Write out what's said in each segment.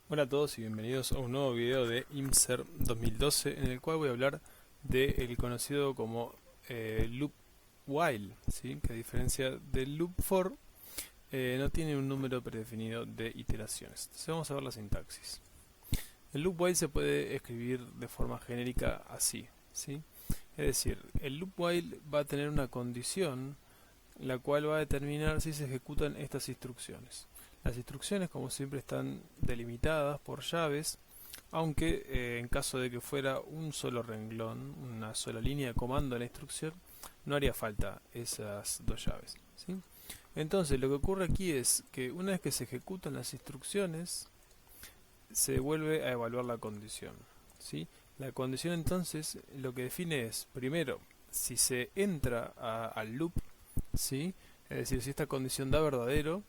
Hola a todos y bienvenidos a un nuevo video de IMSER 2012 en el cual voy a hablar del conocido como loop while, ¿sí? Que a diferencia del loop for no tiene un número predefinido de iteraciones. Entonces vamos a ver la sintaxis. El loop while se puede escribir de forma genérica así, ¿sí? Es decir, el loop while va a tener una condición la cual va a determinar si se ejecutan estas instrucciones. Las instrucciones, como siempre, están delimitadas por llaves, aunque en caso de que fuera un solo renglón, una sola línea de comando de la instrucción, no haría falta esas dos llaves, ¿sí? Entonces, lo que ocurre aquí es que una vez que se ejecutan las instrucciones, se vuelve a evaluar la condición, ¿sí? La condición entonces lo que define es, primero, si se entra al loop, ¿sí? Es decir, si esta condición da verdadero,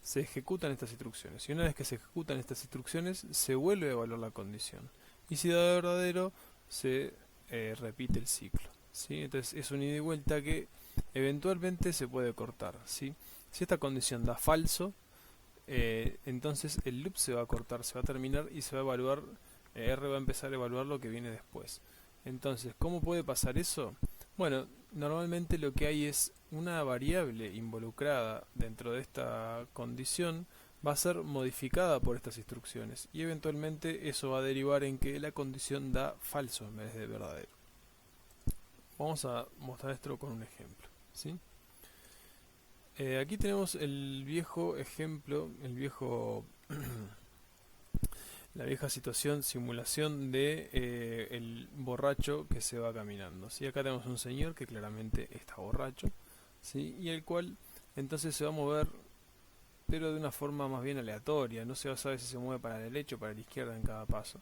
se ejecutan estas instrucciones. Y una vez que se ejecutan estas instrucciones, se vuelve a evaluar la condición. Y si da verdadero, se repite el ciclo, ¿sí? Entonces es un ida y vuelta que eventualmente se puede cortar, ¿sí? Si esta condición da falso, entonces el loop se va a cortar, se va a terminar y se va a evaluar, R va a empezar a evaluar lo que viene después. Entonces, ¿cómo puede pasar eso? Bueno, normalmente lo que hay es una variable involucrada dentro de esta condición va a ser modificada por estas instrucciones y eventualmente eso va a derivar en que la condición da falso en vez de verdadero. Vamos a mostrar esto con un ejemplo, ¿sí? Aquí tenemos el viejo ejemplo, la vieja situación, simulación de el borracho que se va caminando, ¿sí? Acá tenemos un señor que claramente está borracho, ¿sí? Y el cual entonces se va a mover, pero de una forma más bien aleatoria, no se va a saber si se mueve para la derecha o para la izquierda en cada paso.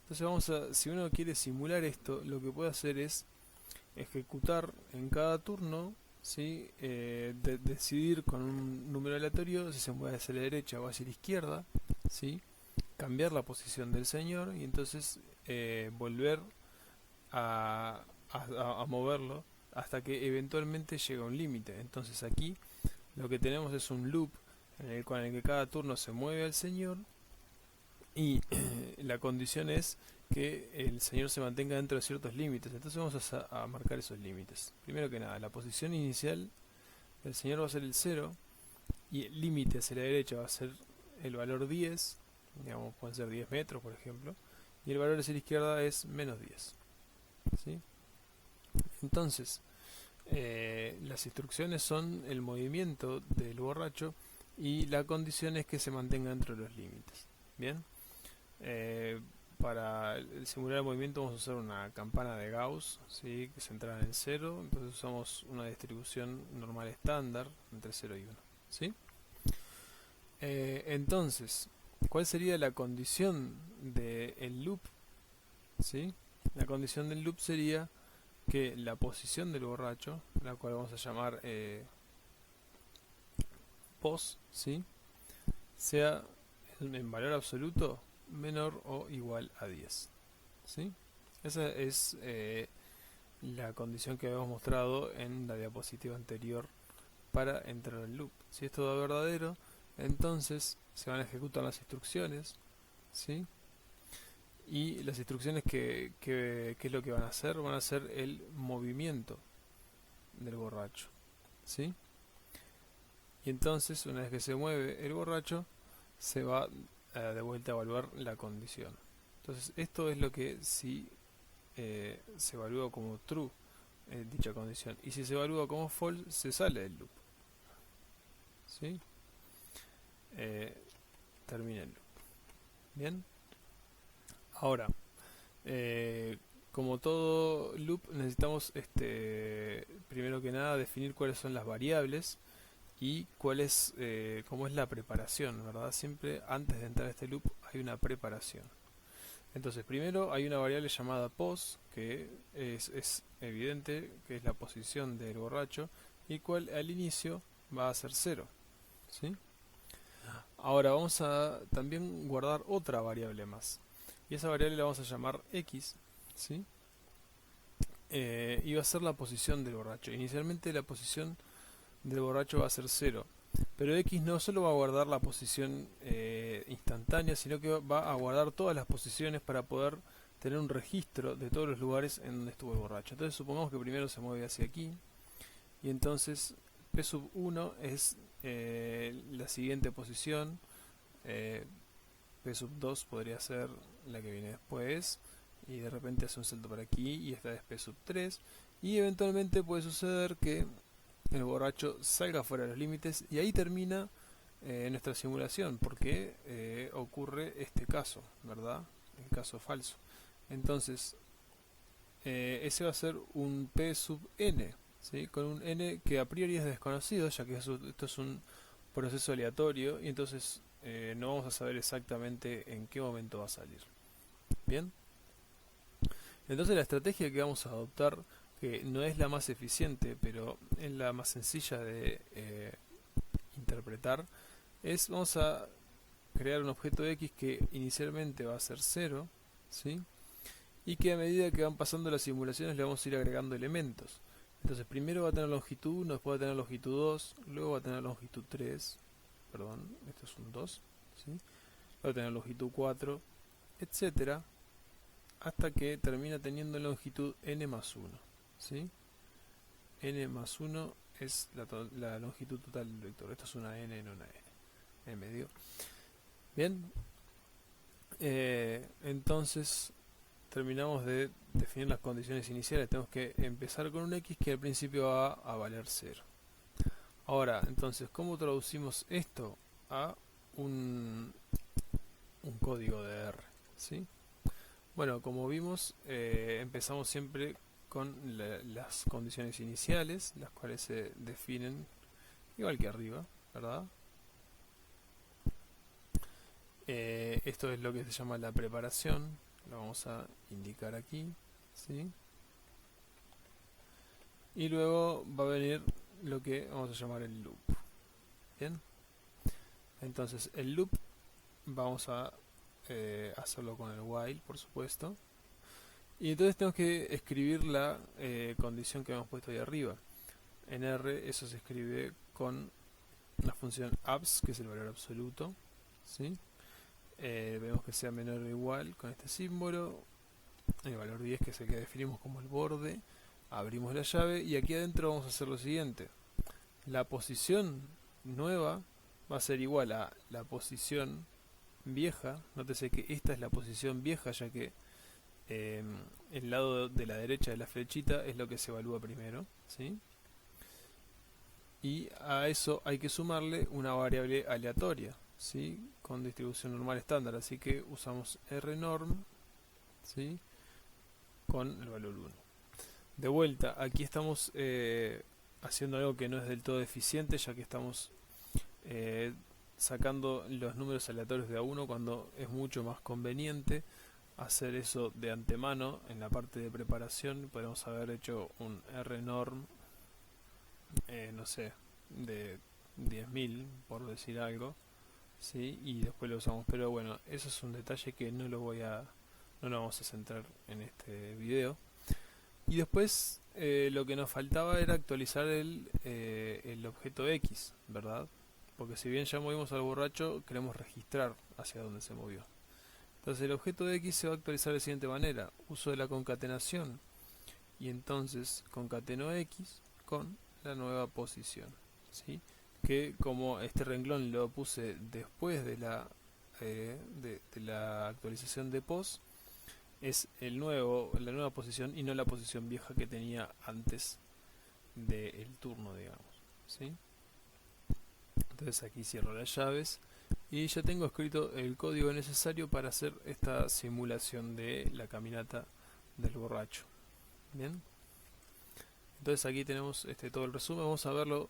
Entonces si uno quiere simular esto, lo que puede hacer es ejecutar en cada turno, ¿sí? Decidir con un número aleatorio si se mueve hacia la derecha o hacia la izquierda, ¿sí? Cambiar la posición del señor y entonces volver a moverlo hasta que eventualmente llega a un límite. Entonces aquí lo que tenemos es un loop en el cual en que cada turno se mueve al señor y la condición es que el señor se mantenga dentro de ciertos límites. Entonces vamos a marcar esos límites. Primero que nada, la posición inicial del señor va a ser el 0 y el límite hacia la derecha va a ser el valor 10, digamos, pueden ser 10 metros por ejemplo, y el valor hacia la izquierda es menos 10, ¿sí? Entonces, las instrucciones son el movimiento del borracho y la condición es que se mantenga dentro de los límites. Bien, para simular el movimiento vamos a usar una campana de Gauss, ¿sí? Que centrada en 0, entonces usamos una distribución normal estándar entre 0 y 1, ¿sí? Entonces, ¿cuál sería la condición del loop? ¿Sí? La condición del loop sería que la posición del borracho, la cual vamos a llamar pos, ¿sí? Sea en valor absoluto menor o igual a 10, ¿sí? Esa es la condición que habíamos mostrado en la diapositiva anterior para entrar al loop. Si esto da verdadero, entonces se van a ejecutar las instrucciones, ¿sí? Y las instrucciones que es lo que van a hacer, van a hacer el movimiento del borracho, ¿sí? Y entonces una vez que se mueve el borracho se va de vuelta a evaluar la condición. Entonces esto es lo que si se evalúa como true dicha condición, y si se evalúa como false se sale del loop, ¿sí? eh, Termina el loop. Bien, ahora como todo loop necesitamos primero que nada definir cuáles son las variables y cómo es la preparación, ¿verdad? Siempre antes de entrar a este loop hay una preparación. Entonces primero hay una variable llamada pos, que es evidente que es la posición del borracho y cual al inicio va a ser 0, ¿sí? Ahora vamos a también guardar otra variable más y esa variable la vamos a llamar x, ¿sí? Y va a ser la posición del borracho. Inicialmente la posición del borracho va a ser 0 Pero X no solo va a guardar la posición instantánea, sino que va a guardar todas las posiciones para poder tener un registro de todos los lugares en donde estuvo el borracho. Entonces supongamos que primero se mueve hacia aquí, y entonces P sub 1 es la siguiente posición, P sub 2 podría ser la que viene después, y de repente hace un salto para aquí, y esta es P sub 3, y eventualmente puede suceder que el borracho salga fuera de los límites, y ahí termina nuestra simulación, porque ocurre este caso, ¿verdad? El caso falso. Entonces, ese va a ser un P sub n, ¿sí? Con un n que a priori es desconocido, ya que esto es un proceso aleatorio, y entonces no vamos a saber exactamente en qué momento va a salir. Bien, entonces la estrategia que vamos a adoptar, que no es la más eficiente, pero es la más sencilla de interpretar, es vamos a crear un objeto X que inicialmente va a ser 0, ¿sí? Y que a medida que van pasando las simulaciones le vamos a ir agregando elementos. Entonces primero va a tener longitud 1, después va a tener longitud 2, luego va a tener longitud 3, perdón, esto es un 2, ¿sí? Va a tener longitud 4, etcétera, hasta que termina teniendo longitud n más 1, ¿sí? N más 1 es la longitud total del vector. Esto es una n en una n medio. Bien, entonces terminamos de definir las condiciones iniciales. Tenemos que empezar con un x que al principio va a valer 0. Ahora, entonces, ¿cómo traducimos esto a un código de R? ¿Sí? Bueno, como vimos, empezamos siempre con las condiciones iniciales, las cuales se definen igual que arriba, ¿verdad? Esto es lo que se llama la preparación, lo vamos a indicar aquí, ¿sí? Y luego va a venir lo que vamos a llamar el loop. Bien, entonces el loop vamos a hacerlo con el while, por supuesto, y entonces tenemos que escribir la condición que hemos puesto ahí arriba. En R eso se escribe con la función abs, que es el valor absoluto, ¿sí? Vemos que sea menor o igual con este símbolo, el valor 10 que es el que definimos como el borde, abrimos la llave y aquí adentro vamos a hacer lo siguiente. La posición nueva va a ser igual a la posición vieja. Nótese que esta es la posición vieja, ya que el lado de la derecha de la flechita es lo que se evalúa primero, ¿sí? Y a eso hay que sumarle una variable aleatoria, ¿sí? Con distribución normal estándar, así que usamos rnorm, ¿sí? Con el valor 1. De vuelta, aquí estamos haciendo algo que no es del todo eficiente, ya que estamos sacando los números aleatorios de a 1 cuando es mucho más conveniente hacer eso de antemano. En la parte de preparación podemos haber hecho un rnorm, no sé, de 10.000 por decir algo, ¿sí? Y después lo usamos, pero bueno, eso es un detalle que no lo vamos a centrar en este video. Y después lo que nos faltaba era actualizar el objeto X, ¿verdad? Porque si bien ya movimos al borracho, queremos registrar hacia dónde se movió. Entonces el objeto de X se va a actualizar de la siguiente manera: uso de la concatenación, y entonces concateno X con la nueva posición, ¿sí? Que como este renglón lo puse después de la actualización de pos, es la nueva posición y no la posición vieja que tenía antes del turno, digamos, ¿sí? Entonces aquí cierro las llaves y ya tengo escrito el código necesario para hacer esta simulación de la caminata del borracho. Bien, entonces aquí tenemos todo el resumen. Vamos a verlo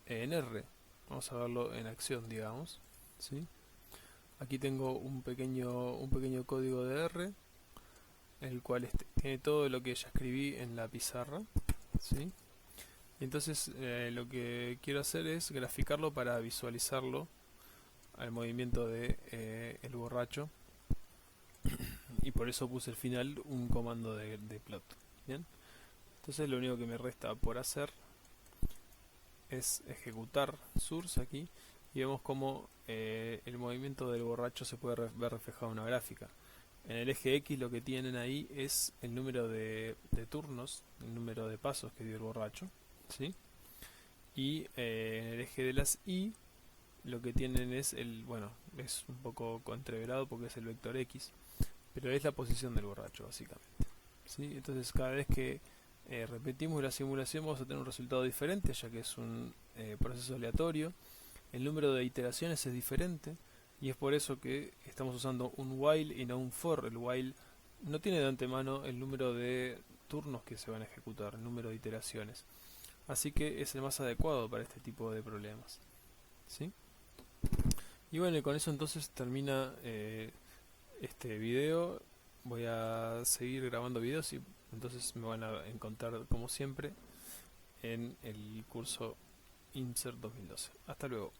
en R, vamos a verlo en acción, digamos, ¿sí? Aquí tengo un pequeño código de R, el cual tiene todo lo que ya escribí en la pizarra, ¿sí? Y entonces lo que quiero hacer es graficarlo para visualizarlo al movimiento de el borracho, y por eso puse al final un comando de plot. Bien, entonces lo único que me resta por hacer es ejecutar source aquí y vemos como el movimiento del borracho se puede ver reflejado en una gráfica. En el eje X lo que tienen ahí es el número de turnos, el número de pasos que dio el borracho, ¿sí? Y en el eje de las Y lo que tienen es bueno, es un poco entreverado porque es el vector X, pero es la posición del borracho básicamente, ¿sí? Entonces cada vez que repetimos la simulación vamos a tener un resultado diferente, ya que es un proceso aleatorio. El número de iteraciones es diferente y es por eso que estamos usando un while y no un for. El while no tiene de antemano el número de turnos que se van a ejecutar, el número de iteraciones, así que es el más adecuado para este tipo de problemas, ¿sí? Y bueno, y con eso entonces termina este video. Voy a seguir grabando videos y entonces me van a encontrar como siempre en el curso IMSER 2012. Hasta luego.